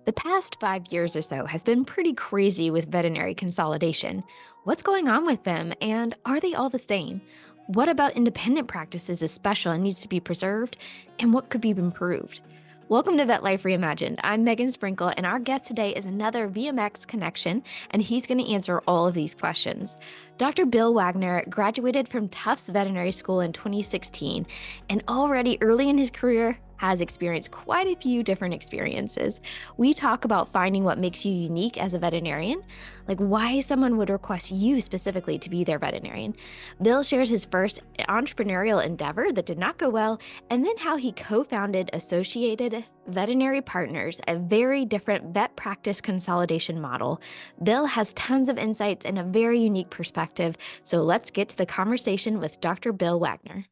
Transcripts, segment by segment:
The past 5 years or so has been pretty crazy with veterinary consolidation. What's going on with them, and are they all the same? What about independent practices is special and needs to be preserved, and what could be improved? Welcome to Vet Life Reimagined. I'm Megan Sprinkle, and our guest today is another VMX connection, and he's going to answer all of these questions. Dr. Bill Wagner graduated from Tufts Veterinary School in 2016, and already early in his career has experienced quite a few different experiences. We talk about finding what makes you unique as a veterinarian, like why someone would request you specifically to be their veterinarian. Bill shares his first entrepreneurial endeavor that did not go well, and then how he co-founded Associated Veterinary Partners, a very different vet practice consolidation model. Bill has tons of insights and a very unique perspective, so let's get to the conversation with Dr. Bill Wagner.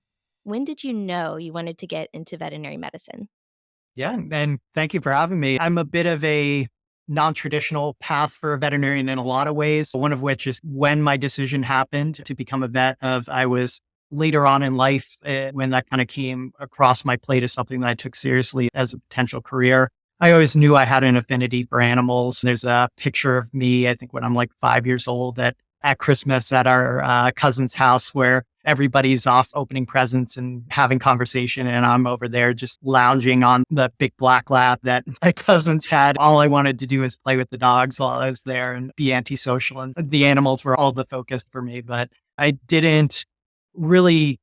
When did you know you wanted to get into veterinary medicine? Yeah, and thank you for having me. I'm a bit of a non-traditional path for a veterinarian in a lot of ways, one of which is when my decision happened to become a vet of I was later on in life when that kind of came across my plate as something that I took seriously as a potential career. I always knew I had an affinity for animals. There's a picture of me, I think when I'm like 5 years old at Christmas at our cousin's house where everybody's off opening presents and having conversation. And I'm over there just lounging on the big black lab that my cousins had. All I wanted to do was play with the dogs while I was there and be antisocial. And the animals were all the focus for me. But I didn't really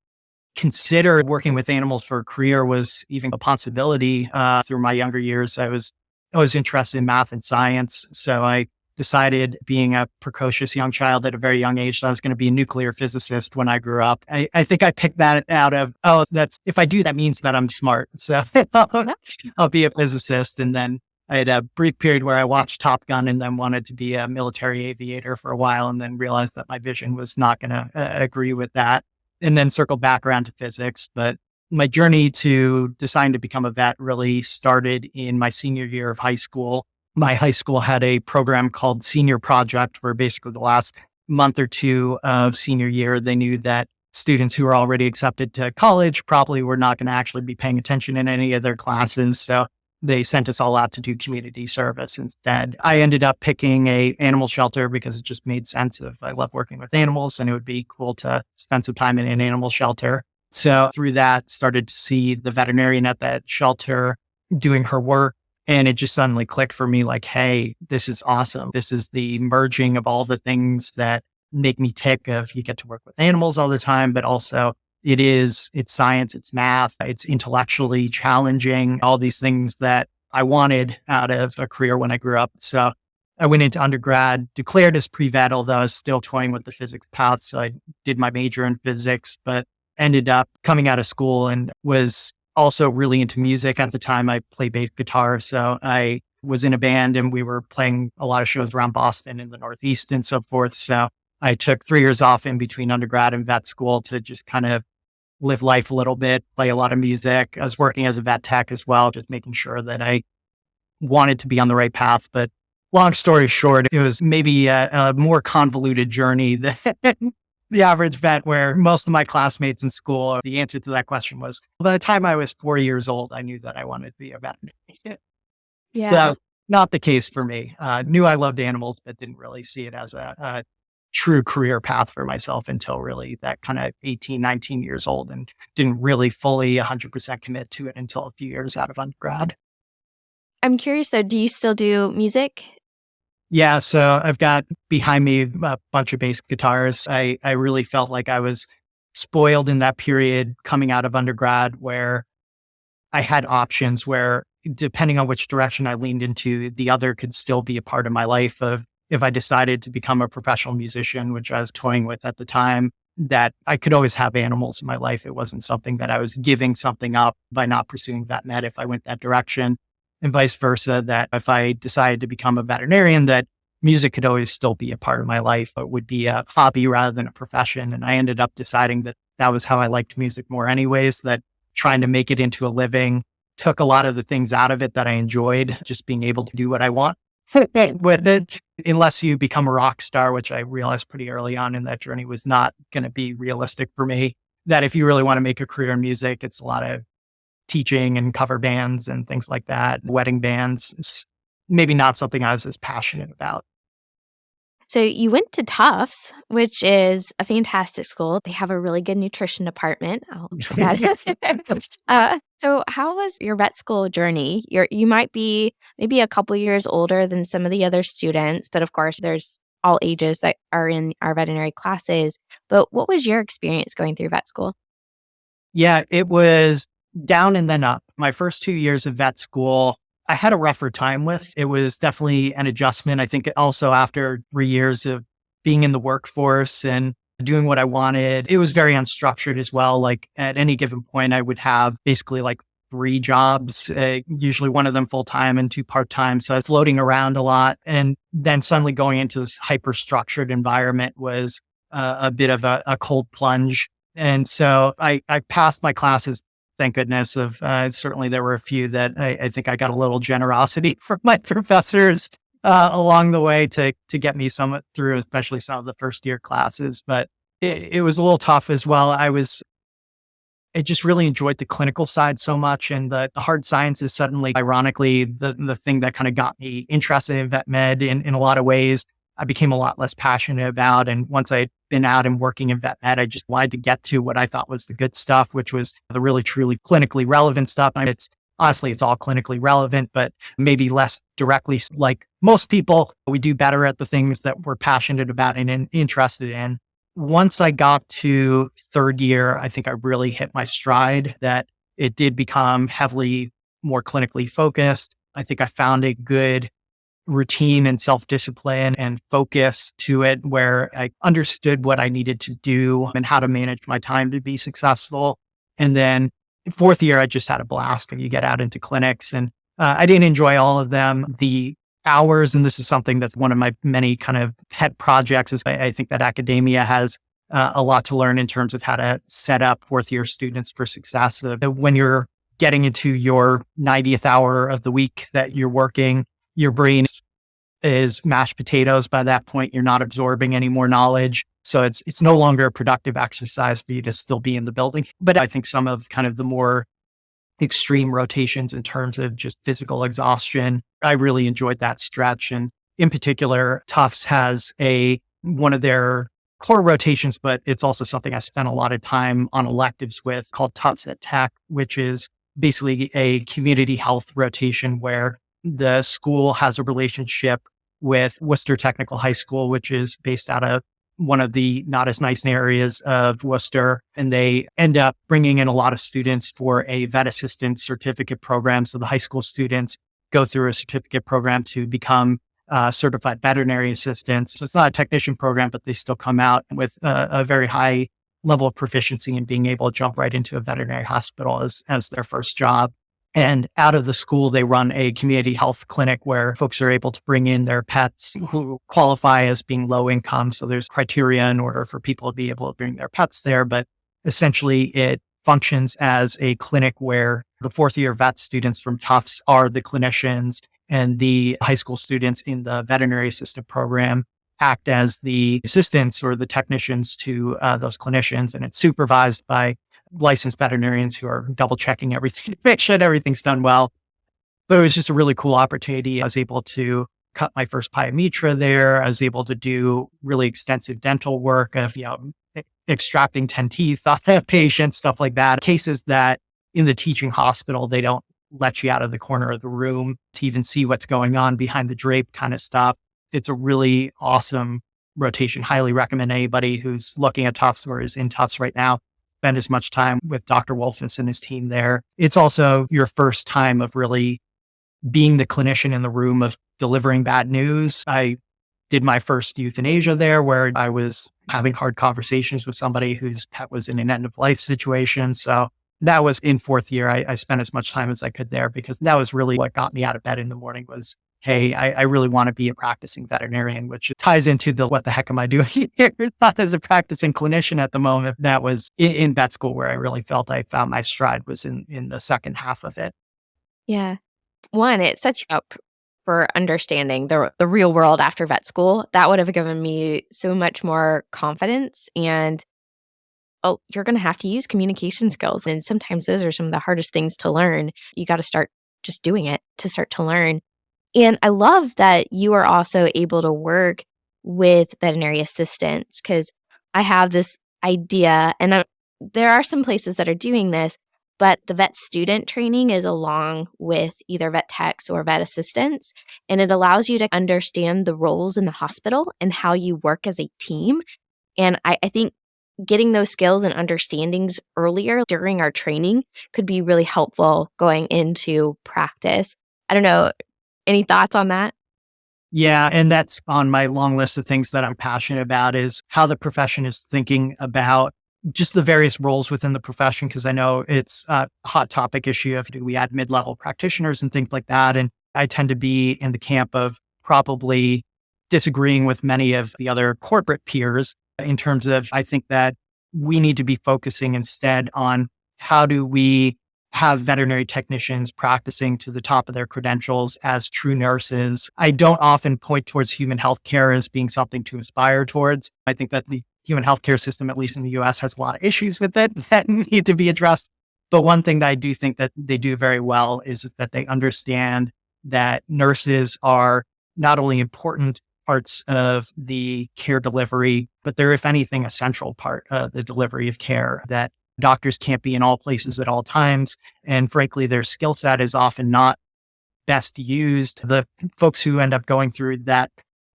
consider working with animals for a career was even a possibility. Through my younger years, I was always interested in math and science. So I decided, being a precocious young child at a very young age, that I was going to be a nuclear physicist when I grew up. I think I picked that out of, that's if I do, that means that I'm smart. So I'll be a physicist. And then I had a brief period where I watched Top Gun and then wanted to be a military aviator for a while, and then realized that my vision was not going to agree with that, and then circled back around to physics. But my journey to deciding to become a vet really started in my senior year of high school. My high school had a program called Senior Project, where basically the last month or two of senior year, they knew that students who were already accepted to college probably were not going to actually be paying attention in any of their classes. So they sent us all out to do community service instead. I ended up picking a animal shelter because it just made sense. If I love working with animals, and it would be cool to spend some time in an animal shelter. So through that, started to see the veterinarian at that shelter doing her work. And it just suddenly clicked for me like, hey, this is awesome. This is the merging of all the things that make me tick of you get to work with animals all the time, but also it's science, it's math, it's intellectually challenging, all these things that I wanted out of a career when I grew up. So I went into undergrad, declared as pre-vet, although I was still toying with the physics path. So I did my major in physics, but ended up coming out of school and was also really into music. At the time, I played bass guitar. So I was in a band and we were playing a lot of shows around Boston and the Northeast and so forth. So I took 3 years off in between undergrad and vet school to just kind of live life a little bit, play a lot of music. I was working as a vet tech as well, just making sure that I wanted to be on the right path. But long story short, it was maybe a more convoluted journey than the average vet, where most of my classmates in school, the answer to that question was, by the time I was 4 years old, I knew that I wanted to be a veterinarian. Yeah. So not the case for me. Knew I loved animals, but didn't really see it as a true career path for myself until really that kind of 18, 19 years old, and didn't really fully 100% commit to it until a few years out of undergrad. I'm curious though, do you still do music? Yeah, so I've got behind me a bunch of bass guitars. I really felt like I was spoiled in that period coming out of undergrad, where I had options where, depending on which direction I leaned into, the other could still be a part of my life. Of if I decided to become a professional musician, which I was toying with at the time, that I could always have animals in my life. It wasn't something that I was giving something up by not pursuing vet med if I went that direction, and vice versa, that if I decided to become a veterinarian, that music could always still be a part of my life. It would be a hobby rather than a profession. And I ended up deciding that that was how I liked music more anyways, that trying to make it into a living took a lot of the things out of it that I enjoyed, just being able to do what I want with it, unless you become a rock star, which I realized pretty early on in that journey was not going to be realistic for me. That if you really want to make a career in music, it's a lot of teaching and cover bands and things like that, wedding bands. maybe not something I was as passionate about. So you went to Tufts, which is a fantastic school. They have a really good nutrition department. I'll put that. So how was your vet school journey? You might be maybe a couple years older than some of the other students, but of course, there's all ages that are in our veterinary classes. But what was your experience going through vet school? Yeah, it was down and then up. My first 2 years of vet school, I had a rougher time with. It was definitely an adjustment. I think also after 3 years of being in the workforce and doing what I wanted, it was very unstructured as well. Like at any given point, I would have basically like three jobs, usually one of them full time and two part time. So I was floating around a lot. And then suddenly going into this hyper structured environment was a bit of a cold plunge. And so I passed my classes, thank goodness. Of certainly there were a few that I think I got a little generosity from my professors along the way to get me some through, especially some of the first year classes. But it was a little tough as well. I just really enjoyed the clinical side so much, and the hard sciences suddenly, ironically, the thing that kind of got me interested in vet med in a lot of ways, I became a lot less passionate about. And once I'd been out and working in vet med, I just wanted to get to what I thought was the good stuff, which was the really truly clinically relevant stuff. And it's honestly, it's all clinically relevant, but maybe less directly. Like most people, we do better at the things that we're passionate about and interested in. Once I got to third year, I think I really hit my stride, that it did become heavily more clinically focused. I think I found a good routine and self-discipline and focus to it where I understood what I needed to do and how to manage my time to be successful. And then fourth year, I just had a blast. And you get out into clinics, and I didn't enjoy all of them. The hours, and this is something that's one of my many kind of pet projects, is I think that academia has a lot to learn in terms of how to set up fourth year students for success. When you're getting into your 90th hour of the week that you're working, your brain is mashed potatoes. By that point, you're not absorbing any more knowledge. So it's no longer a productive exercise for you to still be in the building. But I think some of kind of the more extreme rotations in terms of just physical exhaustion, I really enjoyed that stretch. And in particular, Tufts has one of their core rotations, but it's also something I spent a lot of time on electives with, called Tufts at Tech, which is basically a community health rotation where the school has a relationship with Worcester Technical High School, which is based out of one of the not as nice areas of Worcester. And they end up bringing in a lot of students for a vet assistant certificate program. So the high school students go through a certificate program to become certified veterinary assistants. So it's not a technician program, but they still come out with a very high level of proficiency in being able to jump right into a veterinary hospital as their first job. And out of the school, they run a community health clinic where folks are able to bring in their pets who qualify as being low income. So there's criteria in order for people to be able to bring their pets there. But essentially, it functions as a clinic where the fourth year vet students from Tufts are the clinicians, and the high school students in the veterinary assistant program act as the assistants or the technicians to those clinicians. And it's supervised by licensed veterinarians who are double checking everything to make sure everything's done well. But it was just a really cool opportunity. I was able to cut my first pyometra there. I was able to do really extensive dental work of, extracting 10 teeth off of patients, stuff like that. Cases that in the teaching hospital, they don't let you out of the corner of the room to even see what's going on behind the drape kind of stuff. It's a really awesome rotation. Highly recommend anybody who's looking at Tufts or is in Tufts right now spend as much time with Dr. Wolfus and his team there. It's also your first time of really being the clinician in the room of delivering bad news. I did my first euthanasia there, where I was having hard conversations with somebody whose pet was in an end of life situation. So that was in fourth year. I spent as much time as I could there, because that was really what got me out of bed in the morning was, hey, I really want to be a practicing veterinarian, which ties into what the heck am I doing here? Not as a practicing clinician at the moment. That was in vet school where I really felt I found my stride, was in the second half of it. Yeah. One, it sets you up for understanding the real world after vet school. That would have given me so much more confidence. And you're going to have to use communication skills. And sometimes those are some of the hardest things to learn. You got to start just doing it to start to learn. And I love that you are also able to work with veterinary assistants because I have this idea, and there are some places that are doing this, but the vet student training is along with either vet techs or vet assistants. And it allows you to understand the roles in the hospital and how you work as a team. And I think getting those skills and understandings earlier during our training could be really helpful going into practice. I don't know, any thoughts on that? Yeah, and that's on my long list of things that I'm passionate about is how the profession is thinking about just the various roles within the profession. Cause I know it's a hot topic issue of do we add mid-level practitioners and things like that. And I tend to be in the camp of probably disagreeing with many of the other corporate peers in terms of I think that we need to be focusing instead on how do we have veterinary technicians practicing to the top of their credentials as true nurses. I don't often point towards human healthcare as being something to aspire towards. I think that the human healthcare system, at least in the US, has a lot of issues with it that need to be addressed. But one thing that I do think that they do very well is that they understand that nurses are not only important parts of the care delivery, but they're, if anything, a central part of the delivery of care, that doctors can't be in all places at all times. And frankly, their skill set is often not best used. The folks who end up going through that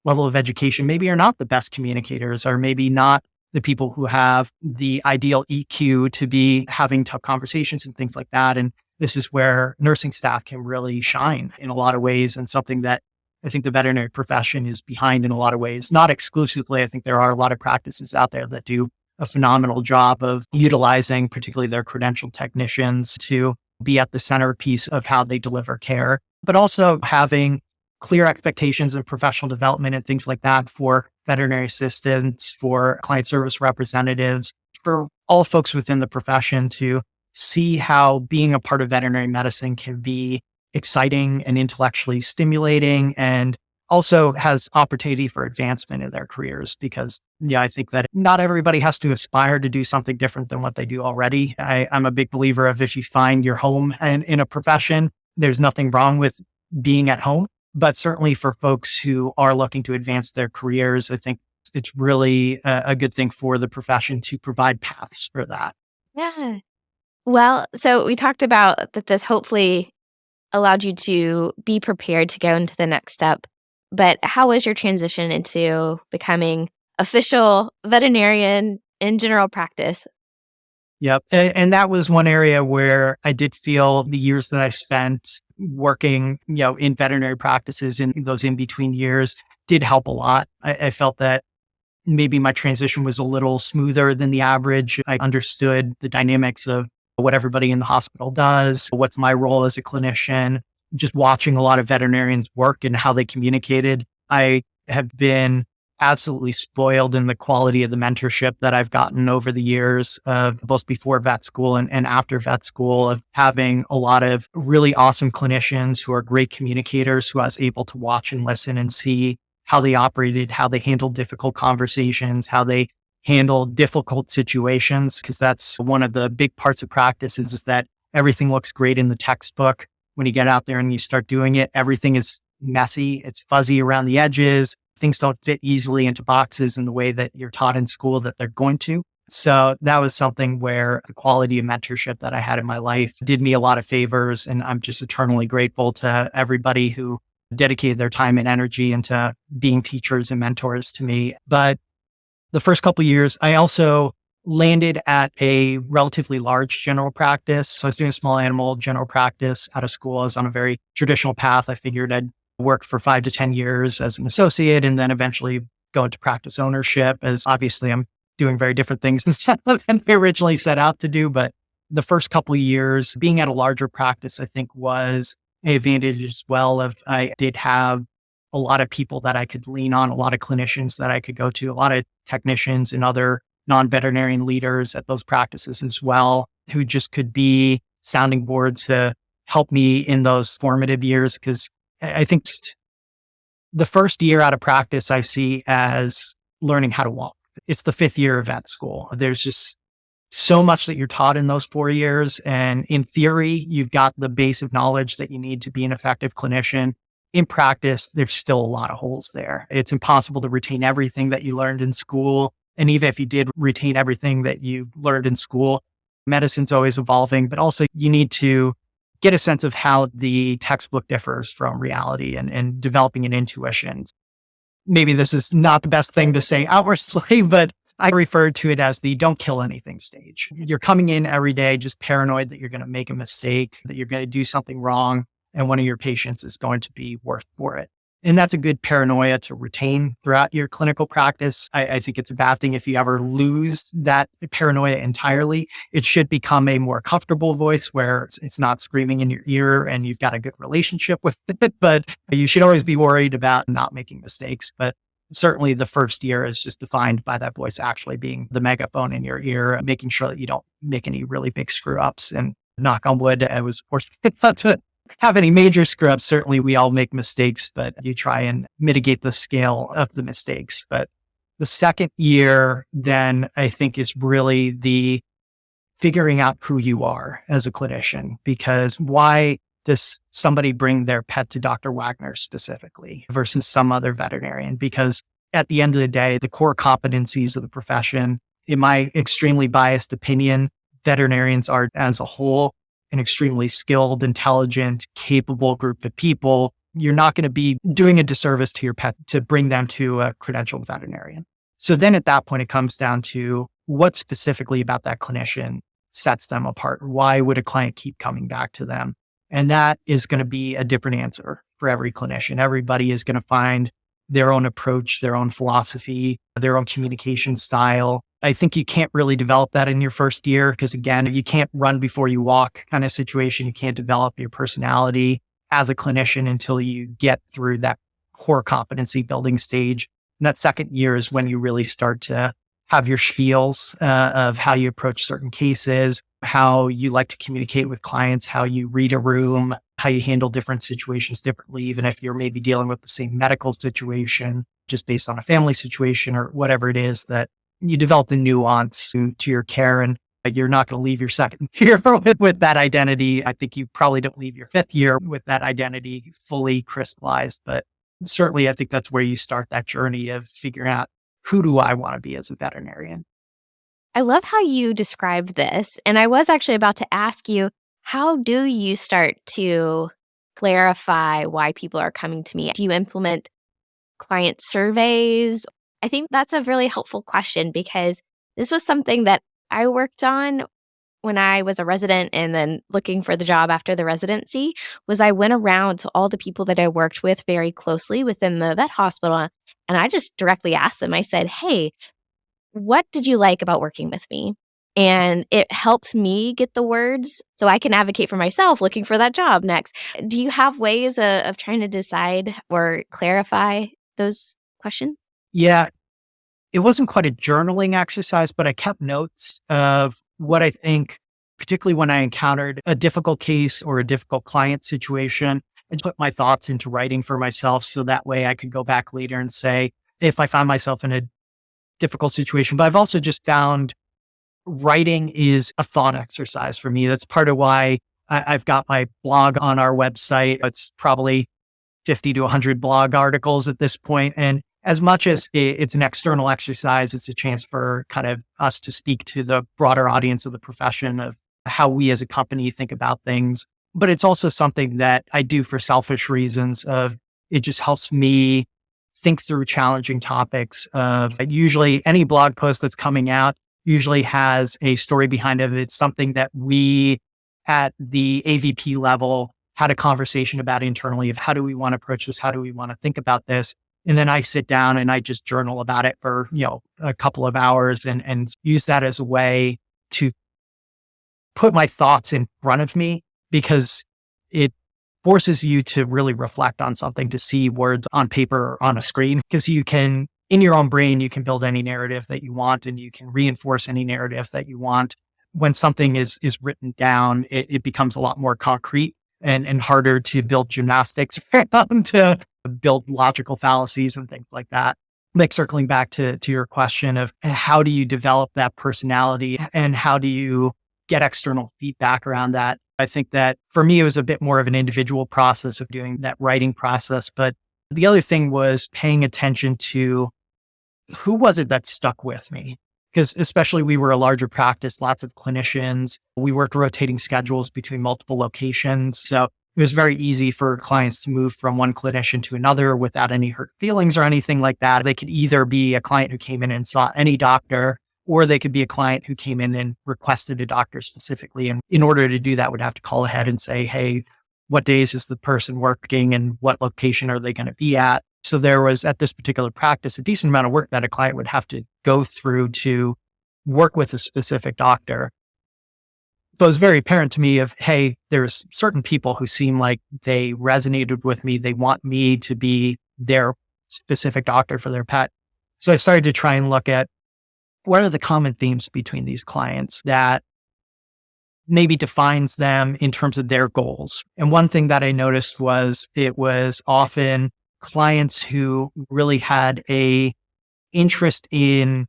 level of education maybe are not the best communicators, or maybe not the people who have the ideal EQ to be having tough conversations and things like that. And this is where nursing staff can really shine in a lot of ways, and something that I think the veterinary profession is behind in a lot of ways. Not exclusively. I think there are a lot of practices out there that do a phenomenal job of utilizing particularly their credentialed technicians to be at the centerpiece of how they deliver care, but also having clear expectations and professional development and things like that for veterinary assistants, for client service representatives, for all folks within the profession to see how being a part of veterinary medicine can be exciting and intellectually stimulating, and also has opportunity for advancement in their careers. Because yeah, I think that not everybody has to aspire to do something different than what they do already. I'm a big believer of if you find your home and in a profession, there's nothing wrong with being at home. But certainly for folks who are looking to advance their careers, I think it's really a good thing for the profession to provide paths for that. Yeah. Well, so we talked about that this hopefully allowed you to be prepared to go into the next step. But how was your transition into becoming official veterinarian in general practice? Yep. And that was one area where I did feel the years that I spent working, in veterinary practices in those in between years did help a lot. I felt that maybe my transition was a little smoother than the average. I understood the dynamics of what everybody in the hospital does, what's my role as a clinician, just watching a lot of veterinarians work and how they communicated. I have been absolutely spoiled in the quality of the mentorship that I've gotten over the years, both before vet school and after vet school, of having a lot of really awesome clinicians who are great communicators, who I was able to watch and listen and see how they operated, how they handled difficult conversations, how they handled difficult situations. Because that's one of the big parts of practice is that everything looks great in the textbook. When you get out there and you start doing it, everything is messy. It's fuzzy around the edges. Things don't fit easily into boxes in the way that you're taught in school that they're going to. So that was something where the quality of mentorship that I had in my life did me a lot of favors. And I'm just eternally grateful to everybody who dedicated their time and energy into being teachers and mentors to me. But the first couple of years, I also landed at a relatively large general practice. So I was doing small animal general practice out of school. I was on a very traditional path. I figured I'd work for 5 to 10 years as an associate and then eventually go into practice ownership, as obviously I'm doing very different things than I originally set out to do. But the first couple of years being at a larger practice, I think was an advantage as well. Of I did have a lot of people that I could lean on, a lot of clinicians that I could go to, a lot of technicians and other non-veterinarian leaders at those practices as well, who just could be sounding boards to help me in those formative years. Because I think the first year out of practice I see as learning how to walk. It's the fifth year of vet school. There's just so much that you're taught in those 4 years. And in theory, you've got the base of knowledge that you need to be an effective clinician. in practice, there's still a lot of holes there. It's impossible to retain everything that you learned in school. And even if you did retain everything that you learned in school, medicine's always evolving, but also you need to get a sense of how the textbook differs from reality and developing an intuition. Maybe this is not the best thing to say outwardly, but I refer to it as the don't kill anything stage. You're coming in every day just paranoid that you're going to make a mistake, that you're going to do something wrong, and one of your patients is going to be worse for it. And that's a good paranoia to retain throughout your clinical practice. I think it's a bad thing if you ever lose that paranoia entirely. It should become a more comfortable voice where it's not screaming in your ear and you've got a good relationship with it. But you should always be worried about not making mistakes. But certainly the first year is just defined by that voice actually being the megaphone in your ear, making sure that you don't make any really big screw ups. And knock on wood, I was fortunate not to have any major screw ups. Certainly we all make mistakes, but you try and mitigate the scale of the mistakes. But the second year, then I think is really the figuring out who you are as a clinician, because why does somebody bring their pet to Dr. Wagner specifically versus some other veterinarian? Because at the end of the day, the core competencies of the profession, in my extremely biased opinion, veterinarians are as a whole an extremely skilled, intelligent, capable group of people. You're not going to be doing a disservice to your pet to bring them to a credentialed veterinarian. So then at that point, it comes down to what specifically about that clinician sets them apart. Why would a client keep coming back to them? And that is going to be a different answer for every clinician. Everybody is going to find their own approach, their own philosophy, their own communication style. I think you can't really develop that in your first year because, again, you can't run before you walk kind of situation. You can't develop your personality as a clinician until you get through that core competency building stage. And that second year is when you really start to have your spiels of how you approach certain cases, how you like to communicate with clients, how you read a room, how you handle different situations differently, even if you're maybe dealing with the same medical situation, just based on a family situation or whatever it is, that you develop the nuance to your care. And you're not going to leave your second year with that identity. I think you probably don't leave your fifth year with that identity fully crystallized, but certainly I think that's where you start that journey of figuring out, who do I want to be as a veterinarian? I love how you described this. And I was actually about to ask you, how do you start to clarify why people are coming to me? Do you implement client surveys? I think that's a really helpful question because this was something that I worked on when I was a resident and then looking for the job after the residency. Was I went around to all the people that I worked with very closely within the vet hospital, and I just directly asked them. I said, "Hey, what did you like about working with me?" And it helped me get the words so I can advocate for myself looking for that job next. Do you have ways of trying to decide or clarify those questions? Yeah, it wasn't quite a journaling exercise, but I kept notes of what I think, particularly when I encountered a difficult case or a difficult client situation, and put my thoughts into writing for myself. So that way I could go back later and say, if I found myself in a difficult situation. But I've also just found writing is a thought exercise for me. That's part of why I've got my blog on our website. It's probably 50 to 100 blog articles at this point. And as much as it's an external exercise, it's a chance for kind of us to speak to the broader audience of the profession of how we as a company think about things. But it's also something that I do for selfish reasons of it just helps me think through challenging topics. Usually any blog post that's coming out usually has a story behind it. It's something that we at the AVP level had a conversation about internally of how do we want to approach this? How do we want to think about this? And then I sit down and I just journal about it for, a couple of hours and use that as a way to put my thoughts in front of me, because it forces you to really reflect on something, to see words on paper or on a screen, because you can, in your own brain, you can build any narrative that you want and you can reinforce any narrative that you want. When something is written down, it becomes a lot more concrete and harder to build gymnastics to build logical fallacies and things like that. Like circling back to your question of how do you develop that personality and how do you get external feedback around that? I think that for me, it was a bit more of an individual process of doing that writing process. But the other thing was paying attention to who was it that stuck with me? Because especially we were a larger practice, lots of clinicians. We worked rotating schedules between multiple locations. So it was very easy for clients to move from one clinician to another without any hurt feelings or anything like that. They could either be a client who came in and saw any doctor, or they could be a client who came in and requested a doctor specifically. And in order to do that, would have to call ahead and say, hey, what days is the person working and what location are they going to be at? So there was at this particular practice, a decent amount of work that a client would have to go through to work with a specific doctor. But it was very apparent to me of, hey, there's certain people who seem like they resonated with me. They want me to be their specific doctor for their pet. So I started to try and look at what are the common themes between these clients that maybe defines them in terms of their goals. And one thing that I noticed was it was often clients who really had a interest in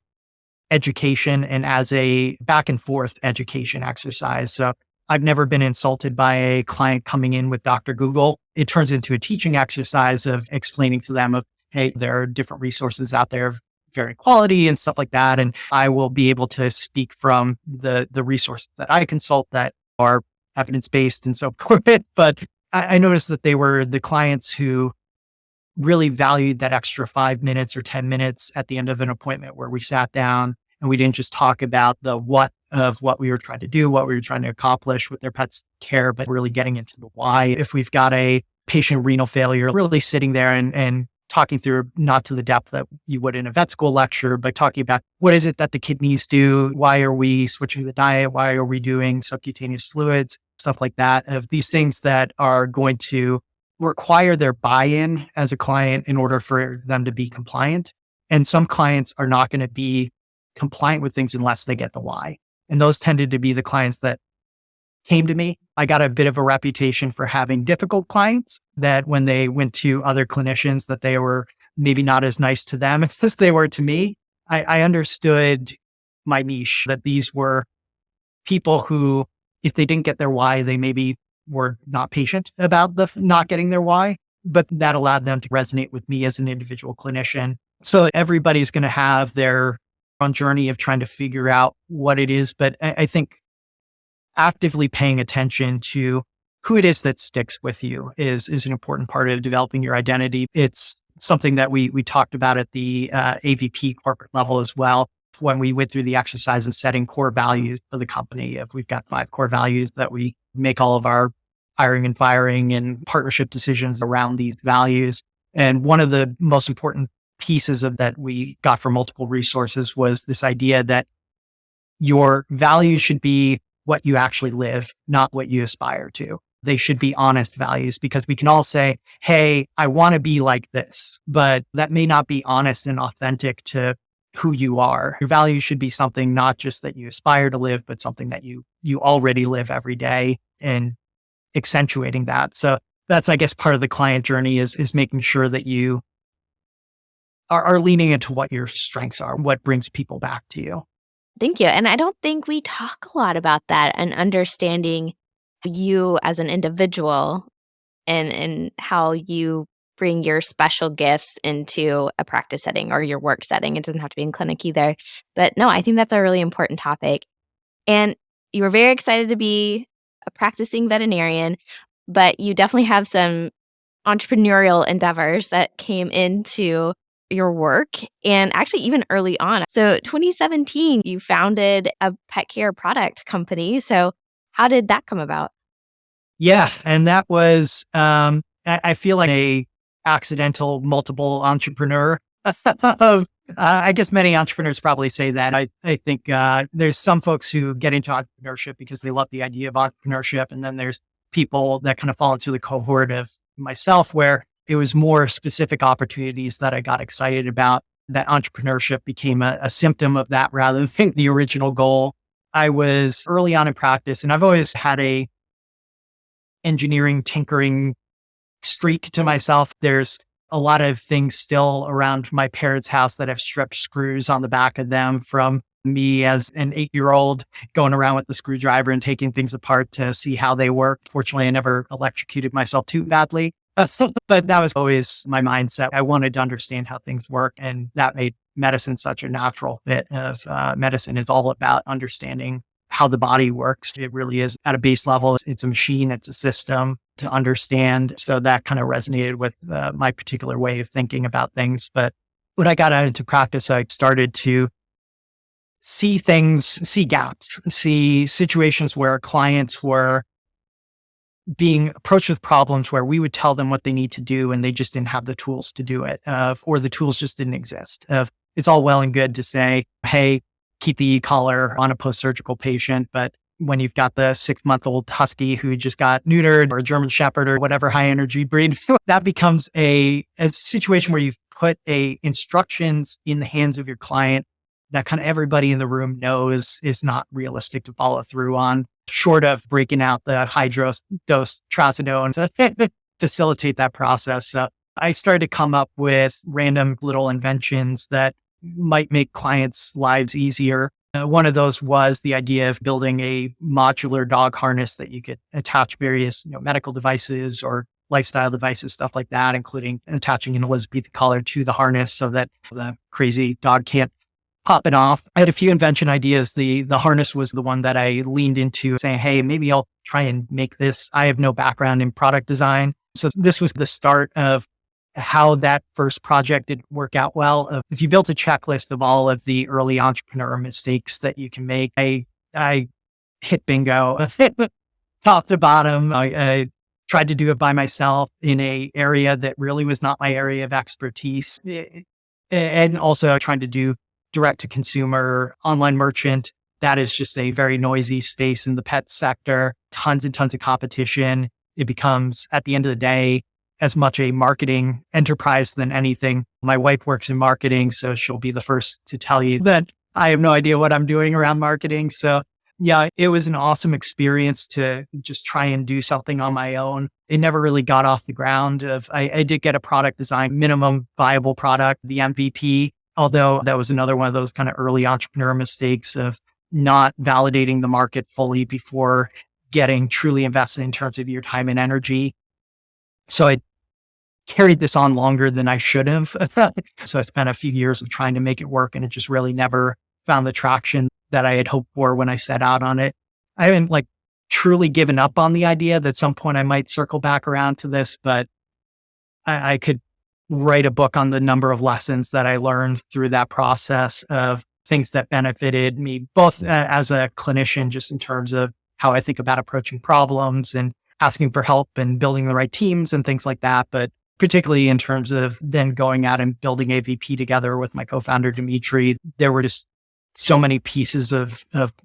education and as a back and forth education exercise. So I've never been insulted by a client coming in with Dr. Google. It turns into a teaching exercise of explaining to them of, hey, there are different resources out there of varying quality and stuff like that. And I will be able to speak from the resources that I consult that are evidence-based and so forth. But I noticed that they were the clients who really valued that extra 5 minutes or 10 minutes at the end of an appointment where we sat down and we didn't just talk about the what of what we were trying to do, what we were trying to accomplish with their pet's care, but really getting into the why. If we've got a patient renal failure, really sitting there and talking through, not to the depth that you would in a vet school lecture, but talking about what is it that the kidneys do? Why are we switching the diet? Why are we doing subcutaneous fluids? Stuff like that, of these things that are going to require their buy-in as a client in order for them to be compliant. And some clients are not going to be compliant with things unless they get the why. And those tended to be the clients that came to me. I got a bit of a reputation for having difficult clients that when they went to other clinicians that they were maybe not as nice to them as they were to me. I understood my niche, that these were people who, if they didn't get their why, they maybe were not patient about the not getting their why, but that allowed them to resonate with me as an individual clinician. So everybody's going to have their own journey of trying to figure out what it is. But I think actively paying attention to who it is that sticks with you is an important part of developing your identity. It's something that we talked about at the AVP corporate level as well. When we went through the exercise of setting core values for the company, if we've got 5 core values that we make all of our hiring and firing and partnership decisions around these values. And one of the most important pieces of that we got from multiple resources was this idea that your values should be what you actually live, not what you aspire to. They should be honest values, because we can all say, hey, I want to be like this, but that may not be honest and authentic to who you are. Your values should be something not just that you aspire to live, but something that you already live every day, and accentuating that. So that's, I guess, part of the client journey is making sure that you are leaning into what your strengths are, what brings people back to you. Thank you. And I don't think we talk a lot about that, and understanding you as an individual, and how you bring your special gifts into a practice setting or your work setting. It doesn't have to be in clinic either. But no, I think that's a really important topic. And you were very excited to be a practicing veterinarian, but you definitely have some entrepreneurial endeavors that came into your work, and actually even early on. So 2017, you founded a pet care product company. So how did that come about? Yeah. And that was, I feel like a accidental multiple entrepreneur. I guess many entrepreneurs probably say that. I think there's some folks who get into entrepreneurship because they love the idea of entrepreneurship. And then there's people that kind of fall into the cohort of myself, where it was more specific opportunities that I got excited about. That entrepreneurship became a symptom of that rather than the original goal. I was early on in practice, and I've always had a engineering tinkering streak to myself. There's a lot of things still around my parents' house that have stripped screws on the back of them from Me as an 8-year-old going around with the screwdriver and taking things apart to see how they work. Fortunately, I never electrocuted myself too badly. But that was always my mindset. I wanted to understand how things work. And that made medicine such a natural fit of medicine is all about understanding how the body works. It really is at a base level. It's a machine, it's a system to understand. So that kind of resonated with my particular way of thinking about things. But when I got out into practice, I started to see things, see gaps, see situations where clients were being approached with problems where we would tell them what they need to do and they just didn't have the tools to do it, or the tools just didn't exist. It's all well and good to say, hey, keep the e-collar on a post-surgical patient, but when you've got the 6-month-old husky who just got neutered or a German Shepherd or whatever high energy breed, that becomes a situation where you've put instructions in the hands of your client that kind of everybody in the room knows is not realistic to follow through on, short of breaking out the hydro-dose trazodone to facilitate that process. So I started to come up with random little inventions that might make clients' lives easier. One of those was the idea of building a modular dog harness that you could attach various medical devices or lifestyle devices, stuff like that, including attaching an Elizabethan collar to the harness so that the crazy dog can't pop it off. I had a few invention ideas. The harness was the one that I leaned into, saying, hey, maybe I'll try and make this. I have no background in product design. So this was the start of how that first project didn't work out well. If you built a checklist of all of the early entrepreneur mistakes that you can make, I hit bingo, top to bottom. I tried to do it by myself in a area that really was not my area of expertise. And also trying to do direct to consumer online merchant. That is just a very noisy space in the pet sector, tons and tons of competition. It becomes, at the end of the day, as much a marketing enterprise than anything. My wife works in marketing, so she'll be the first to tell you that I have no idea what I'm doing around marketing. So yeah, it was an awesome experience to just try and do something on my own. It never really got off the ground. I did get a product design, minimum viable product, the MVP, although that was another one of those kind of early entrepreneur mistakes of not validating the market fully before getting truly invested in terms of your time and energy. So I carried this on longer than I should have. So I spent a few years of trying to make it work, and it just really never found the traction that I had hoped for when I set out on it. I haven't truly given up on the idea that at some point I might circle back around to this, but I could write a book on the number of lessons that I learned through that process of things that benefited me, both as a clinician, just in terms of how I think about approaching problems and asking for help and building the right teams and things like that. But particularly in terms of then going out and building AVP together with my co-founder, Dimitri, there were just so many pieces of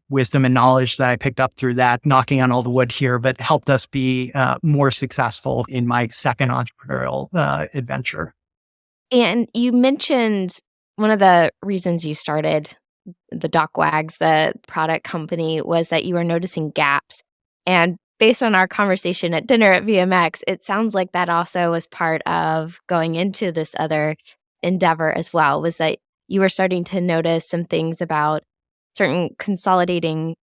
wisdom and knowledge that I picked up through that, knocking on all the wood here, but helped us be more successful in my second entrepreneurial adventure. And you mentioned one of the reasons you started the Doc Wags, the product company, was that you were noticing gaps. And based on our conversation at dinner at VMX, it sounds like that also was part of going into this other endeavor as well, was that you were starting to notice some things about certain consolidating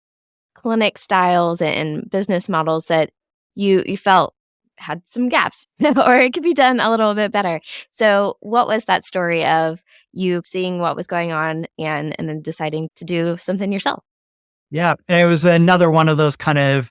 clinic styles and business models that you felt had some gaps or it could be done a little bit better. So what was that story of you seeing what was going on and then deciding to do something yourself? Yeah, it was another one of those kind of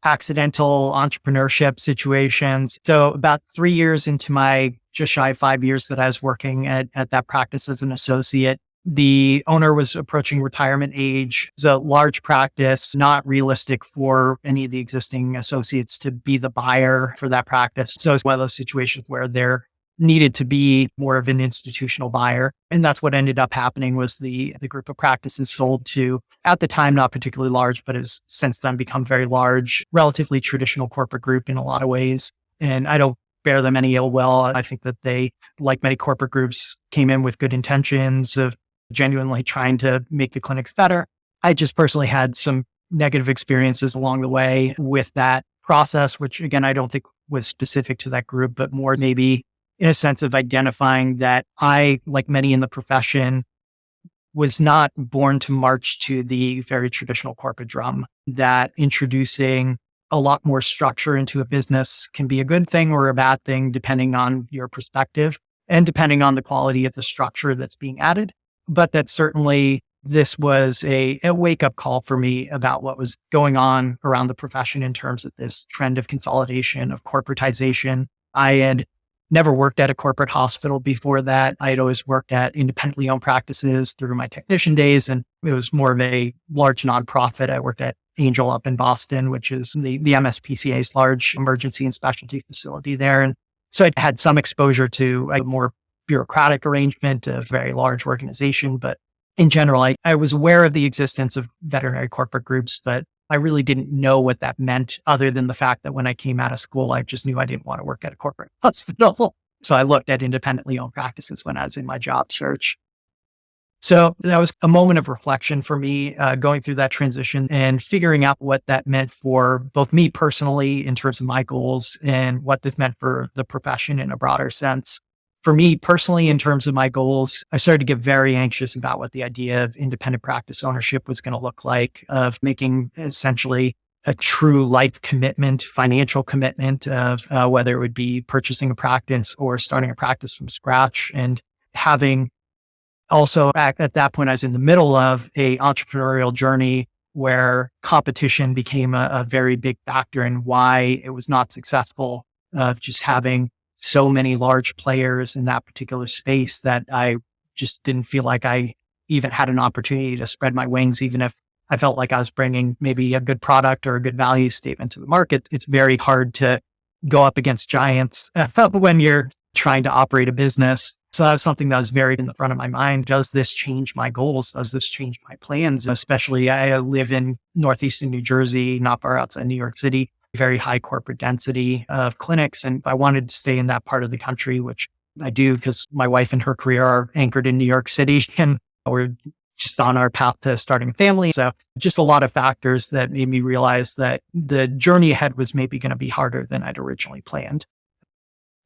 accidental entrepreneurship situations. So about 3 years into my just shy of 5 years that I was working at that practice as an associate, the owner was approaching retirement age. It was a large practice, not realistic for any of the existing associates to be the buyer for that practice. So it's one of those situations where there needed to be more of an institutional buyer. And that's what ended up happening was the group of practices sold to, at the time, not particularly large, but has since then become very large, relatively traditional corporate group in a lot of ways. And I don't bear them any ill will. I think that they, like many corporate groups, came in with good intentions of genuinely trying to make the clinics better. I just personally had some negative experiences along the way with that process, which again, I don't think was specific to that group, but more maybe in a sense of identifying that I, like many in the profession, was not born to march to the very traditional corporate drum, that introducing a lot more structure into a business can be a good thing or a bad thing, depending on your perspective and depending on the quality of the structure that's being added. But that certainly this was a wake up call for me about what was going on around the profession in terms of this trend of consolidation, of corporatization. I had never worked at a corporate hospital before that. I had always worked at independently owned practices through my technician days, and it was more of a large nonprofit. I worked at Angel up in Boston, which is the MSPCA's large emergency and specialty facility there. And so I had some exposure to a more bureaucratic arrangement of a very large organization. But in general, I was aware of the existence of veterinary corporate groups, but I really didn't know what that meant other than the fact that when I came out of school, I just knew I didn't want to work at a corporate hospital. So I looked at independently owned practices when I was in my job search. So that was a moment of reflection for me, going through that transition and figuring out what that meant for both me personally in terms of my goals and what this meant for the profession in a broader sense. For me personally, in terms of my goals, I started to get very anxious about what the idea of independent practice ownership was going to look like, of making essentially a true life commitment, financial commitment of whether it would be purchasing a practice or starting a practice from scratch, and having also at that point, I was in the middle of a entrepreneurial journey where competition became a very big factor in why it was not successful, of just having so many large players in that particular space that I just didn't feel like I even had an opportunity to spread my wings, even if I felt like I was bringing maybe a good product or a good value statement to the market. It's very hard to go up against giants when you're trying to operate a business. So that was something that was very in the front of my mind. Does this change my goals? Does this change my plans? Especially, I live in northeastern New Jersey, not far outside New York City, very high corporate density of clinics. And I wanted to stay in that part of the country, which I do because my wife and her career are anchored in New York City, and we're just on our path to starting a family. So just a lot of factors that made me realize that the journey ahead was maybe going to be harder than I'd originally planned.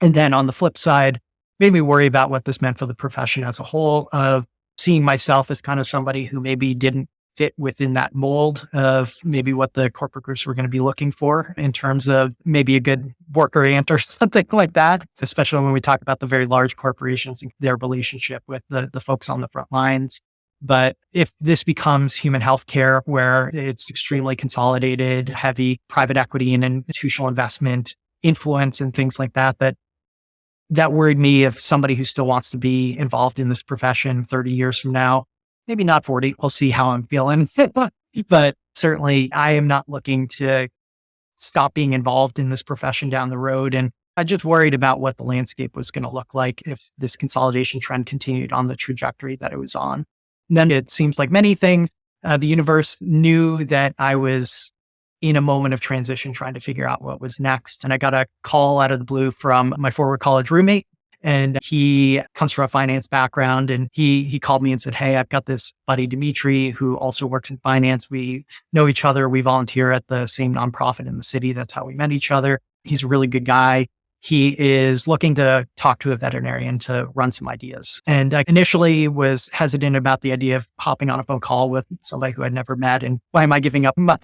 And then on the flip side, made me worry about what this meant for the profession as a whole, of seeing myself as kind of somebody who maybe didn't fit within that mold of maybe what the corporate groups were going to be looking for in terms of maybe a good worker ant or something like that, especially when we talk about the very large corporations and their relationship with the folks on the front lines. But if this becomes human healthcare, where it's extremely consolidated, heavy private equity and institutional investment influence and things like that, that worried me of somebody who still wants to be involved in this profession 30 years from now, maybe not 40. We'll see how I'm feeling. But certainly I am not looking to stop being involved in this profession down the road. And I just worried about what the landscape was going to look like if this consolidation trend continued on the trajectory that it was on. And then it seems like many things, the universe knew that I was in a moment of transition, trying to figure out what was next. And I got a call out of the blue from my former college roommate, and he comes from a finance background. And he called me and said, "Hey, I've got this buddy, Dimitri, who also works in finance. We know each other. We volunteer at the same nonprofit in the city. That's how we met each other. He's a really good guy. He is looking to talk to a veterinarian to run some ideas." And I initially was hesitant about the idea of hopping on a phone call with somebody who I'd never met. And why am I giving up my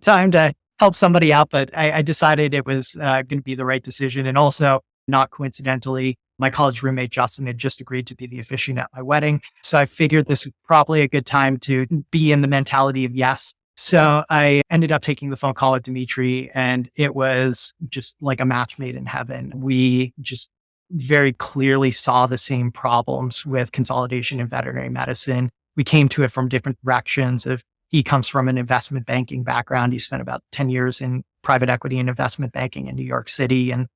time to help somebody out? But I decided it was going to be the right decision. And also, not coincidentally, my college roommate, Justin, had just agreed to be the officiant at my wedding. So I figured this was probably a good time to be in the mentality of yes. So I ended up taking the phone call with Dimitri, and it was just like a match made in heaven. We just very clearly saw the same problems with consolidation in veterinary medicine. We came to it from different directions. He comes from an investment banking background. He spent about 10 years in private equity and investment banking in New York City. And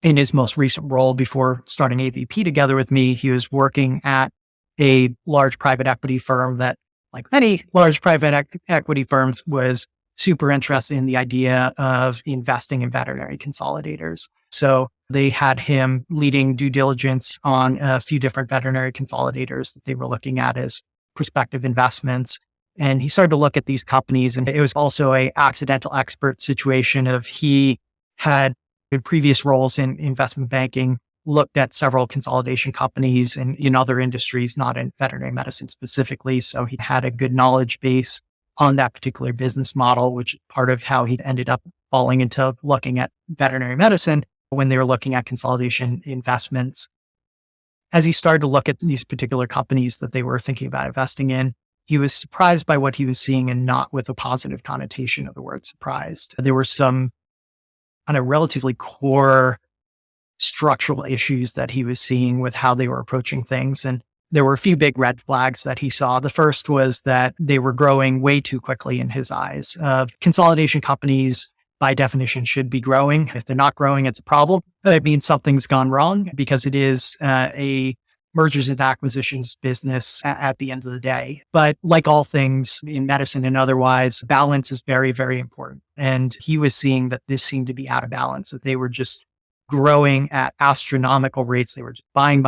in his most recent role before starting AVP together with me, he was working at a large private equity firm that, like many large private equity firms, was super interested in the idea of investing in veterinary consolidators. So they had him leading due diligence on a few different veterinary consolidators that they were looking at as prospective investments. And he started to look at these companies, and it was also a accidental expert situation of he had in previous roles in investment banking looked at several consolidation companies in other industries, not in veterinary medicine specifically. So he had a good knowledge base on that particular business model, which is part of how he ended up falling into looking at veterinary medicine when they were looking at consolidation investments. As he started to look at these particular companies that they were thinking about investing in, he was surprised by what he was seeing and not with a positive connotation of the word surprised. There were some kind of relatively core structural issues that he was seeing with how they were approaching things. And there were a few big red flags that he saw. The first was that they were growing way too quickly in his eyes. Consolidation companies, by definition, should be growing. If they're not growing, it's a problem. It means something's gone wrong because it is a mergers and acquisitions business at the end of the day. But like all things in medicine and otherwise, balance is very, very important. And he was seeing that this seemed to be out of balance, that they were just growing at astronomical rates. They were just buying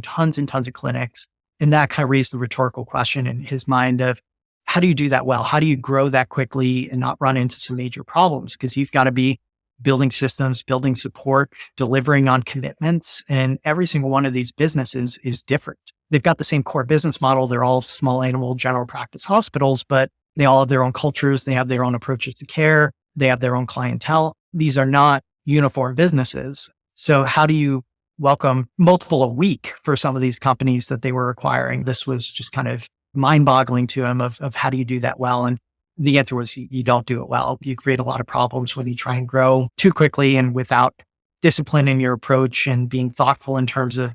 tons and tons of clinics. And that kind of raised the rhetorical question in his mind of, how do you do that well? How do you grow that quickly and not run into some major problems? Because you've got to be building systems, building support, delivering on commitments. And every single one of these businesses is different. They've got the same core business model. They're all small animal general practice hospitals, but they all have their own cultures. They have their own approaches to care. They have their own clientele. These are not uniform businesses. So how do you welcome multiple a week for some of these companies that they were acquiring? This was just kind of mind-boggling to him of how do you do that well? And the answer was you don't do it well. You create a lot of problems when you try and grow too quickly and without discipline in your approach and being thoughtful in terms of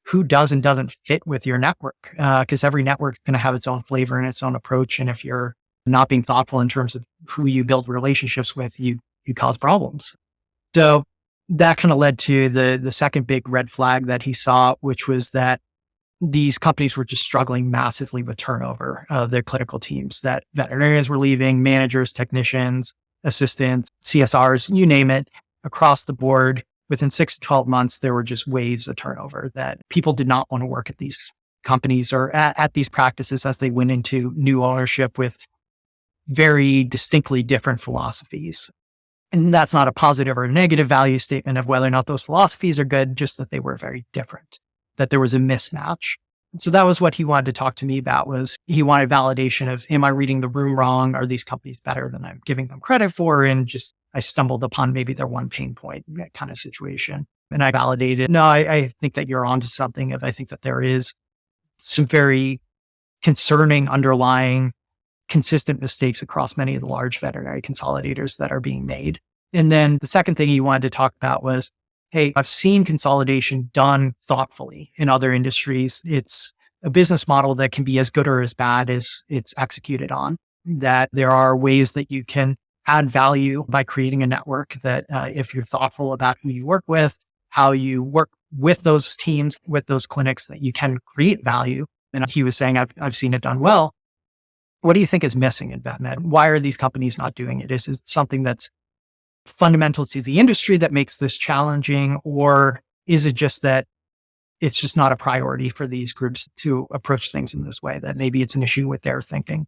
who does and doesn't fit with your network. Because every network is going to have its own flavor and its own approach. And if you're not being thoughtful in terms of who you build relationships with, you cause problems. So that kind of led to the second big red flag that he saw, which was that these companies were just struggling massively with turnover of their clinical teams, that veterinarians were leaving, managers, technicians, assistants, CSRs, you name it, across the board. Within 6 to 12 months, there were just waves of turnover that people did not want to work at these companies or at these practices as they went into new ownership with very distinctly different philosophies. And that's not a positive or a negative value statement of whether or not those philosophies are good, just that they were very different, that there was a mismatch. So that was what he wanted to talk to me about, was he wanted validation of, am I reading the room wrong? Are these companies better than I'm giving them credit for? And just, I stumbled upon maybe their one pain point kind of situation. And I validated, no, I think that you're onto something. I think that there is some very concerning underlying consistent mistakes across many of the large veterinary consolidators that are being made. And then the second thing he wanted to talk about was, hey, I've seen consolidation done thoughtfully in other industries. It's a business model that can be as good or as bad as it's executed on, that there are ways that you can add value by creating a network that if you're thoughtful about who you work with, how you work with those teams, with those clinics, that you can create value. And he was saying, I've seen it done well. What do you think is missing in vet med? Why are these companies not doing it? Is it something that's fundamental to the industry that makes this challenging? Or is it just that it's just not a priority for these groups to approach things in this way, that maybe it's an issue with their thinking?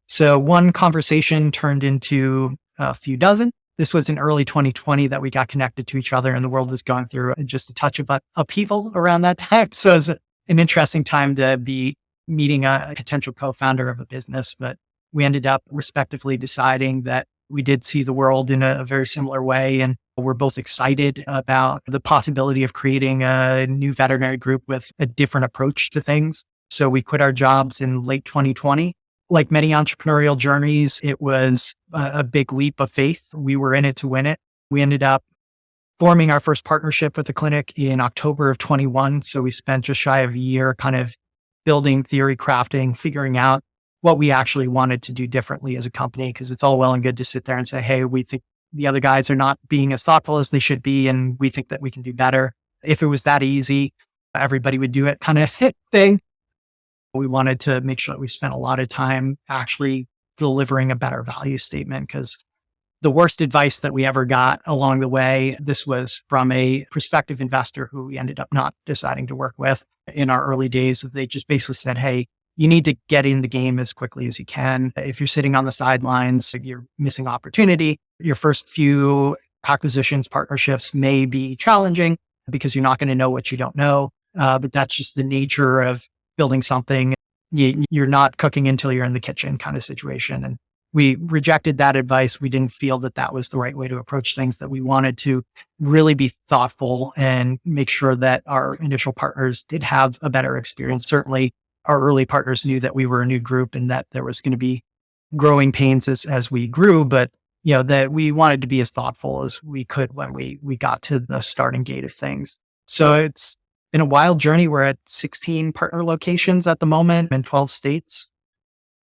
So one conversation turned into a few dozen. This was in early 2020 that we got connected to each other, and the world was going through just a touch of upheaval around that time. So it's an interesting time to be meeting a potential co-founder of a business, but we ended up respectively deciding that we did see the world in a very similar way. And we're both excited about the possibility of creating a new veterinary group with a different approach to things. So we quit our jobs in late 2020. Like many entrepreneurial journeys, it was a big leap of faith. We were in it to win it. We ended up forming our first partnership with the clinic in October of 21. So we spent just shy of a year kind of building, theory crafting, figuring out what we actually wanted to do differently as a company. Because it's all well and good to sit there and say, hey, we think the other guys are not being as thoughtful as they should be, and we think that we can do better. If it was that easy, everybody would do it kind of thing. We wanted to make sure that we spent a lot of time actually delivering a better value statement, because the worst advice that we ever got along the way, this was from a prospective investor who we ended up not deciding to work with in our early days. They just basically said, hey, you need to get in the game as quickly as you can. If you're sitting on the sidelines, you're missing opportunity. Your first few acquisitions, partnerships may be challenging, because you're not going to know what you don't know. But that's just the nature of building something. You're not cooking until you're in the kitchen kind of situation. And we rejected that advice. We didn't feel that that was the right way to approach things, that we wanted to really be thoughtful and make sure that our initial partners did have a better experience. Certainly, our early partners knew that we were a new group and that there was going to be growing pains as we grew, but that we wanted to be as thoughtful as we could when we got to the starting gate of things. So it's been a wild journey. We're at 16 partner locations at the moment in 12 states.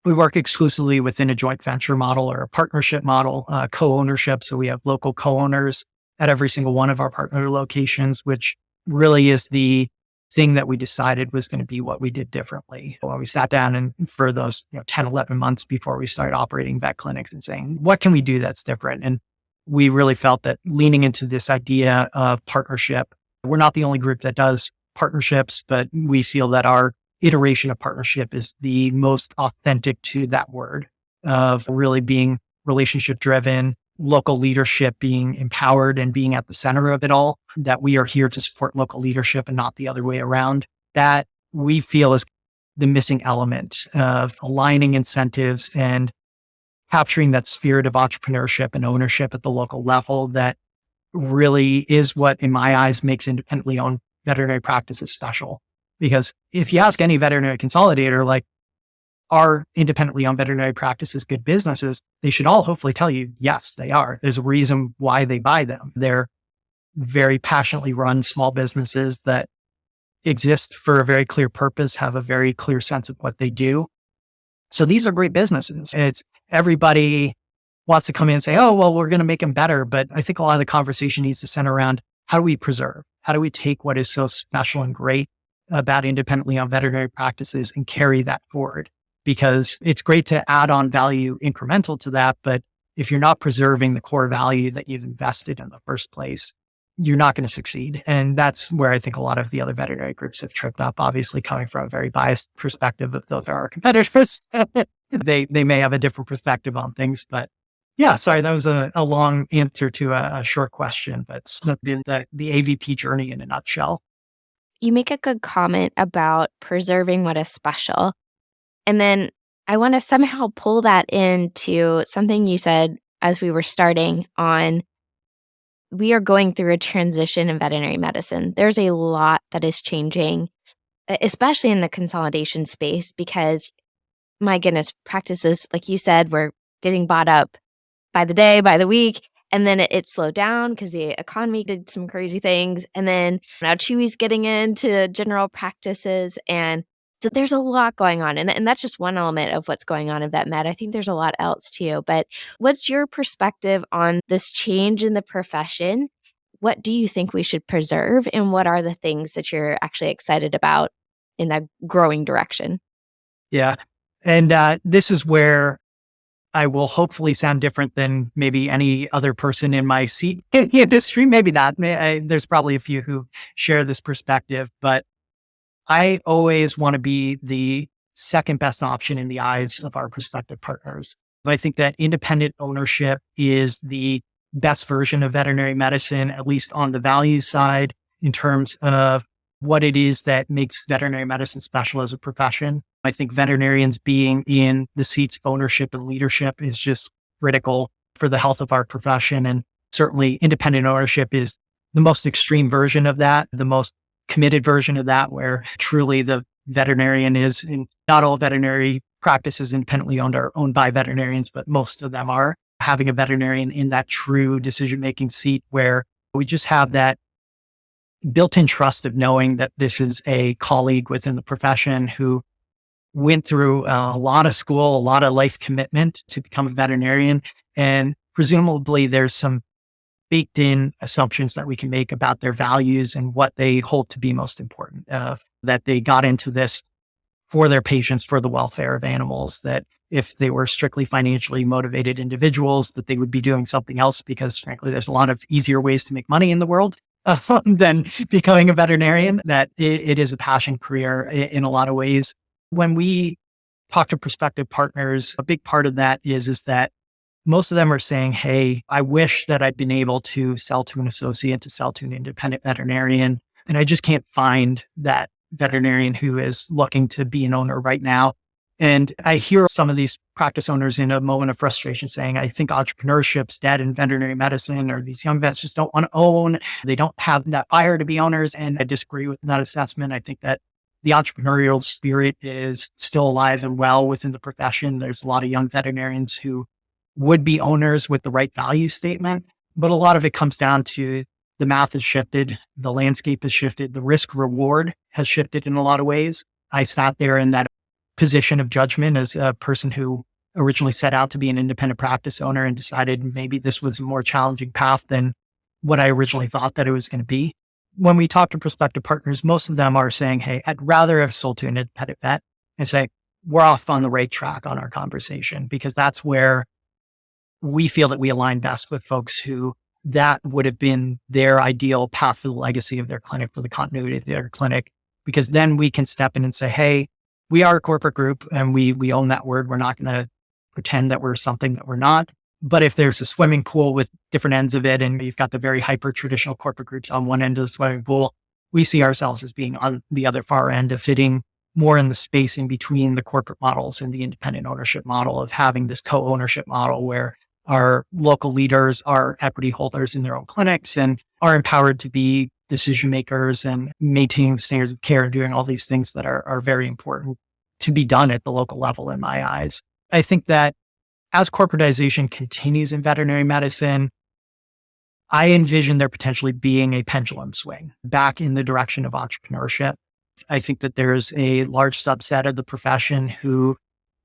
We work exclusively within a joint venture model or a partnership model, co-ownership. So we have local co-owners at every single one of our partner locations, which really is the thing that we decided was going to be what we did differently when we sat down and for those 10, 11 months before we started operating vet clinics and saying, what can we do that's different? And we really felt that leaning into this idea of partnership, we're not the only group that does partnerships, but we feel that our iteration of partnership is the most authentic to that word of really being relationship driven, local leadership being empowered and being at the center of it all, that we are here to support local leadership and not the other way around. That we feel is the missing element of aligning incentives and capturing that spirit of entrepreneurship and ownership at the local level. That really is what, in my eyes, makes independently owned veterinary practices special. Because if you ask any veterinary consolidator, like, are independently owned veterinary practices good businesses? They should all hopefully tell you, yes, they are. There's a reason why they buy them. They're very passionately run small businesses that exist for a very clear purpose, have a very clear sense of what they do. So these are great businesses. It's everybody wants to come in and say, oh, well, we're going to make them better. But I think a lot of the conversation needs to center around, how do we preserve? How do we take what is so special and great about independently owned veterinary practices and carry that forward? Because it's great to add on value incremental to that. But if you're not preserving the core value that you've invested in the first place, you're not going to succeed. And that's where I think a lot of the other veterinary groups have tripped up, obviously coming from a very biased perspective of those are our competitors. They may have a different perspective on things, but yeah, sorry, that was a long answer to a short question, but that's been the AVP journey in a nutshell. You make a good comment about preserving what is special. And then I want to somehow pull that into something you said as we were starting on. We are going through a transition in veterinary medicine. There's a lot that is changing, especially in the consolidation space, because my goodness, practices, like you said, were getting bought up by the day, by the week. And then it slowed down because the economy did some crazy things. And then now Chewy's getting into general practices. And so there's a lot going on. And that's just one element of what's going on in vet med. I think there's a lot else too. But what's your perspective on this change in the profession? What do you think we should preserve? And what are the things that you're actually excited about in that growing direction? Yeah. And this is where I will hopefully sound different than maybe any other person in my seat in the industry. Maybe not. There's probably a few who share this perspective, but I always want to be the second best option in the eyes of our prospective partners. I think that independent ownership is the best version of veterinary medicine, at least on the value side, in terms of what it is that makes veterinary medicine special as a profession. I think veterinarians being in the seats of ownership and leadership is just critical for the health of our profession. And certainly independent ownership is the most extreme version of that, the most committed version of that, where truly the veterinarian is in. Not all veterinary practices independently owned are owned by veterinarians, but most of them are. Having a veterinarian in that true decision-making seat where we just have that built-in trust of knowing that this is a colleague within the profession who went through a lot of school, a lot of life commitment to become a veterinarian. And presumably there's some baked in assumptions that we can make about their values and what they hold to be most important, that they got into this for their patients, for the welfare of animals, that if they were strictly financially motivated individuals, that they would be doing something else because frankly, there's a lot of easier ways to make money in the world than becoming a veterinarian, that it is a passion career in a lot of ways. When we talk to prospective partners, a big part of that is that most of them are saying, hey, I wish that I'd been able to sell to an associate, to sell to an independent veterinarian. And I just can't find that veterinarian who is looking to be an owner right now. And I hear some of these practice owners in a moment of frustration saying, I think entrepreneurship's dead in veterinary medicine, or these young vets just don't want to own. They don't have that fire to be owners. And I disagree with that assessment. I think that the entrepreneurial spirit is still alive and well within the profession. There's a lot of young veterinarians who would be owners with the right value statement, but a lot of it comes down to the math has shifted, the landscape has shifted, the risk reward has shifted in a lot of ways. I sat there in that position of judgment as a person who originally set out to be an independent practice owner and decided maybe this was a more challenging path than what I originally thought that it was going to be. When we talk to prospective partners, most of them are saying, hey, I'd rather have sold to an independent vet, and say, we're off on the right track on our conversation, because that's where we feel that we align best with folks who that would have been their ideal path for the legacy of their clinic, for the continuity of their clinic, because then we can step in and say, hey, we are a corporate group and we own that word. We're not going to pretend that we're something that we're not. But if there's a swimming pool with different ends of it, and you've got the very hyper traditional corporate groups on one end of the swimming pool, we see ourselves as being on the other far end, of sitting more in the space in between the corporate models and the independent ownership model, of having this co-ownership model where our local leaders are equity holders in their own clinics and are empowered to be decision makers and maintaining the standards of care and doing all these things that are very important to be done at the local level, in my eyes. I think that as corporatization continues in veterinary medicine, I envision there potentially being a pendulum swing back in the direction of entrepreneurship. I think that there's a large subset of the profession who,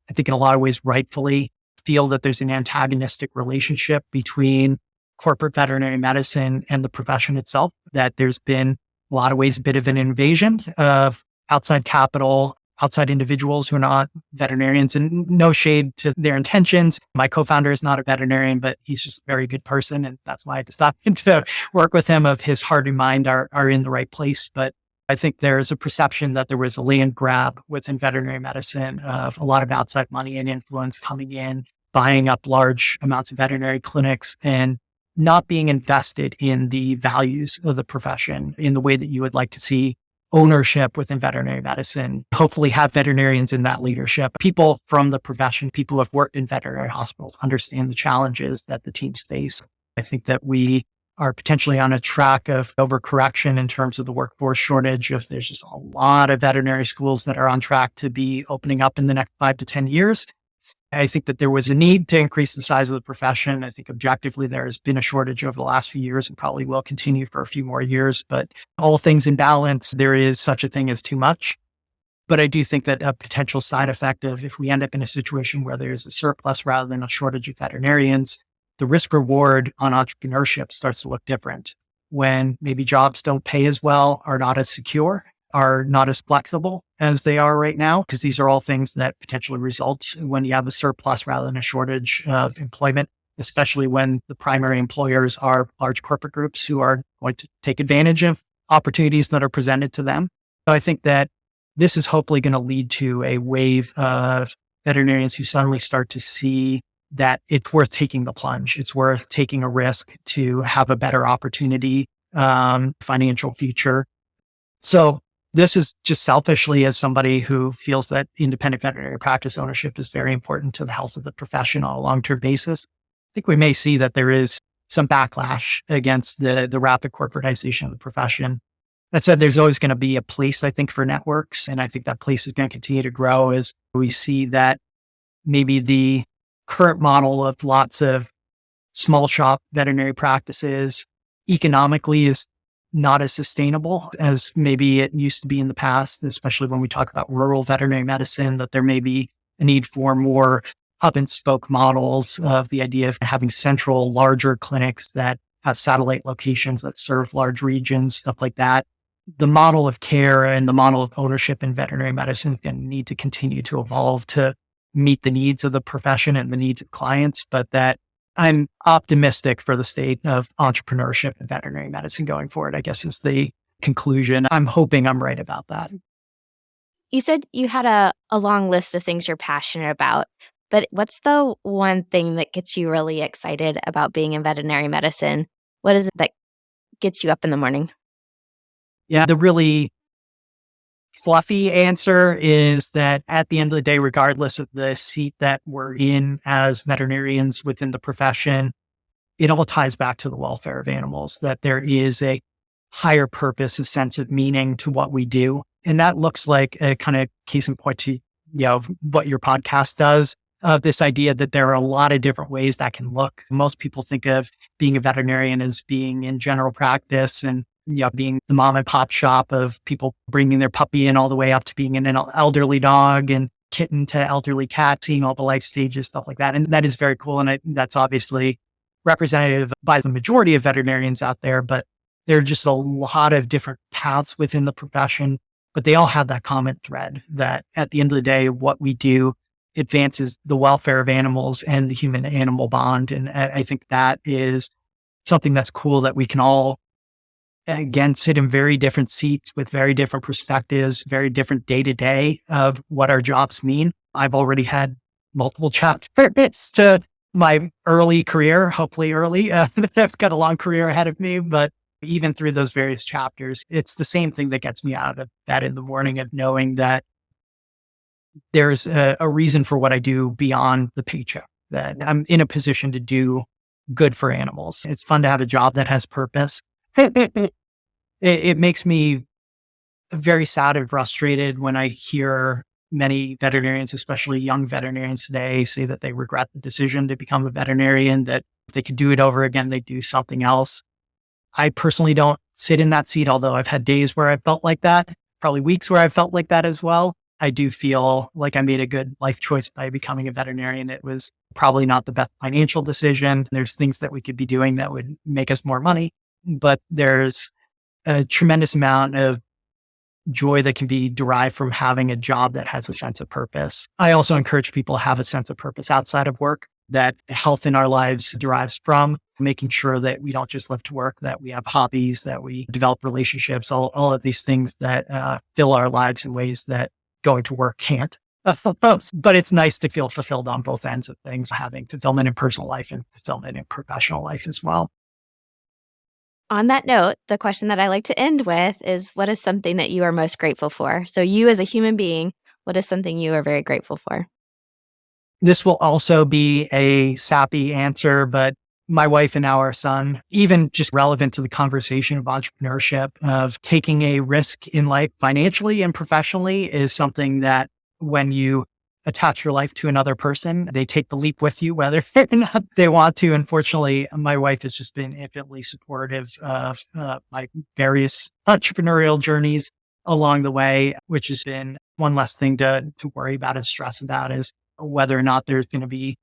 I think in a lot of ways rightfully, feel that there's an antagonistic relationship between corporate veterinary medicine and the profession itself, that there's been a lot of ways a bit of an invasion of outside capital, outside individuals who are not veterinarians, and no shade to their intentions. My co-founder is not a veterinarian, but he's just a very good person. And that's why I decided to work with him, of his heart and mind are in the right place. But I think there's a perception that there was a land grab within veterinary medicine of a lot of outside money and influence coming in, buying up large amounts of veterinary clinics, and not being invested in the values of the profession in the way that you would like to see ownership within veterinary medicine. Hopefully have veterinarians in that leadership. People from the profession, people who have worked in veterinary hospitals, understand the challenges that the teams face. I think that we are potentially on a track of overcorrection in terms of the workforce shortage. If there's just a lot of veterinary schools that are on track to be opening up in the next 5 to 10 years. I think that there was a need to increase the size of the profession. I think objectively there has been a shortage over the last few years and probably will continue for a few more years. But all things in balance, there is such a thing as too much. But I do think that a potential side effect of, if we end up in a situation where there's a surplus rather than a shortage of veterinarians, the risk reward on entrepreneurship starts to look different, when maybe jobs don't pay as well, are not as secure, are not as flexible as they are right now, because these are all things that potentially result when you have a surplus rather than a shortage of employment, especially when the primary employers are large corporate groups who are going to take advantage of opportunities that are presented to them. So I think that this is hopefully going to lead to a wave of veterinarians who suddenly start to see that it's worth taking the plunge. It's worth taking a risk to have a better opportunity, financial future. So this is just selfishly, as somebody who feels that independent veterinary practice ownership is very important to the health of the profession on a long-term basis. I think we may see that there is some backlash against the rapid corporatization of the profession. That said, there's always going to be a place, I think, for networks. And I think that place is going to continue to grow as we see that maybe the current model of lots of small shop veterinary practices economically is not as sustainable as maybe it used to be in the past, especially when we talk about rural veterinary medicine, that there may be a need for more hub and spoke models, of the idea of having central, larger clinics that have satellite locations that serve large regions, stuff like that. The model of care and the model of ownership in veterinary medicine is going to need to continue to evolve to meet the needs of the profession and the needs of clients, but that I'm optimistic for the state of entrepreneurship in veterinary medicine going forward, I guess is the conclusion. I'm hoping I'm right about that. You said you had a long list of things you're passionate about. But what's the one thing that gets you really excited about being in veterinary medicine? What is it that gets you up in the morning? Yeah, the really fluffy answer is that at the end of the day, regardless of the seat that we're in as veterinarians within the profession, it all ties back to the welfare of animals, that there is a higher purpose, a sense of meaning to what we do. And that looks like a kind of case in point to, what your podcast does. This idea that there are a lot of different ways that can look. Most people think of being a veterinarian as being in general practice and being the mom and pop shop of people bringing their puppy in all the way up to being an elderly dog and kitten to elderly cat, seeing all the life stages, stuff like that. And that is very cool. And that's obviously representative by the majority of veterinarians out there, but there are just a lot of different paths within the profession, but they all have that common thread that at the end of the day, what we do advances the welfare of animals and the human animal bond. And I think that is something that's cool that we can all, again, sit in very different seats with very different perspectives, very different day to day of what our jobs mean. I've already had multiple chapters to my early career, hopefully early. I've got a long career ahead of me, but even through those various chapters, it's the same thing that gets me out of bed in the morning of knowing that there's a reason for what I do beyond the paycheck, that I'm in a position to do good for animals. It's fun to have a job that has purpose. It makes me very sad and frustrated when I hear many veterinarians, especially young veterinarians today, say that they regret the decision to become a veterinarian, that if they could do it over again, they'd do something else. I personally don't sit in that seat, although I've had days where I felt like that, probably weeks where I felt like that as well. I do feel like I made a good life choice by becoming a veterinarian. It was probably not the best financial decision. There's things that we could be doing that would make us more money, but there's a tremendous amount of joy that can be derived from having a job that has a sense of purpose. I also encourage people to have a sense of purpose outside of work, that health in our lives derives from making sure that we don't just live to work, that we have hobbies, that we develop relationships, all of these things that fill our lives in ways that going to work can't. But it's nice to feel fulfilled on both ends of things, having fulfillment in personal life and fulfillment in professional life as well. On that note, the question that I like to end with is what is something that you are most grateful for? So, you as a human being, what is something you are very grateful for? This will also be a sappy answer, but my wife and now our son, even just relevant to the conversation of entrepreneurship, of taking a risk in life financially and professionally, is something that when you attach your life to another person, they take the leap with you, whether or not they want to. Unfortunately, my wife has just been infinitely supportive of my various entrepreneurial journeys along the way, which has been one less thing to worry about and stress about, is whether or not there's going to be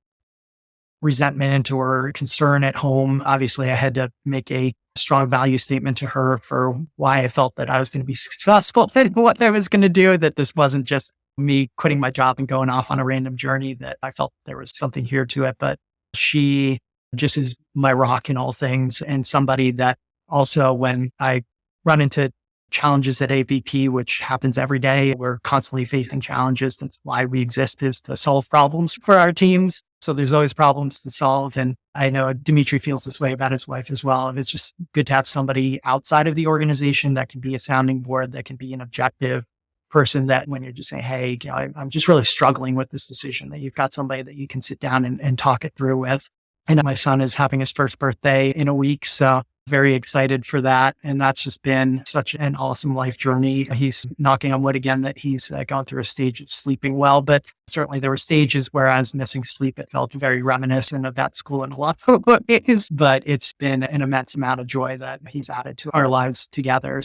resentment or concern at home. Obviously, I had to make a strong value statement to her for why I felt that I was going to be successful in what I was going to do, that this wasn't just me quitting my job and going off on a random journey, that I felt there was something here to it. But she just is my rock in all things, and somebody that also, when I run into challenges at AVP, which happens every day, we're constantly facing challenges. That's why we exist, is to solve problems for our teams. So there's always problems to solve. And I know Dimitri feels this way about his wife as well. And it's just good to have somebody outside of the organization that can be a sounding board, that can be an objective person, that when you're just saying, hey, I'm just really struggling with this decision, that you've got somebody that you can sit down and talk it through with. And my son is having his first birthday in a week. So very excited for that. And that's just been such an awesome life journey. He's knocking on wood again that he's gone through a stage of sleeping well, but certainly there were stages where I was missing sleep. It felt very reminiscent of that school in a lot of ways, but it's been an immense amount of joy that he's added to our lives together.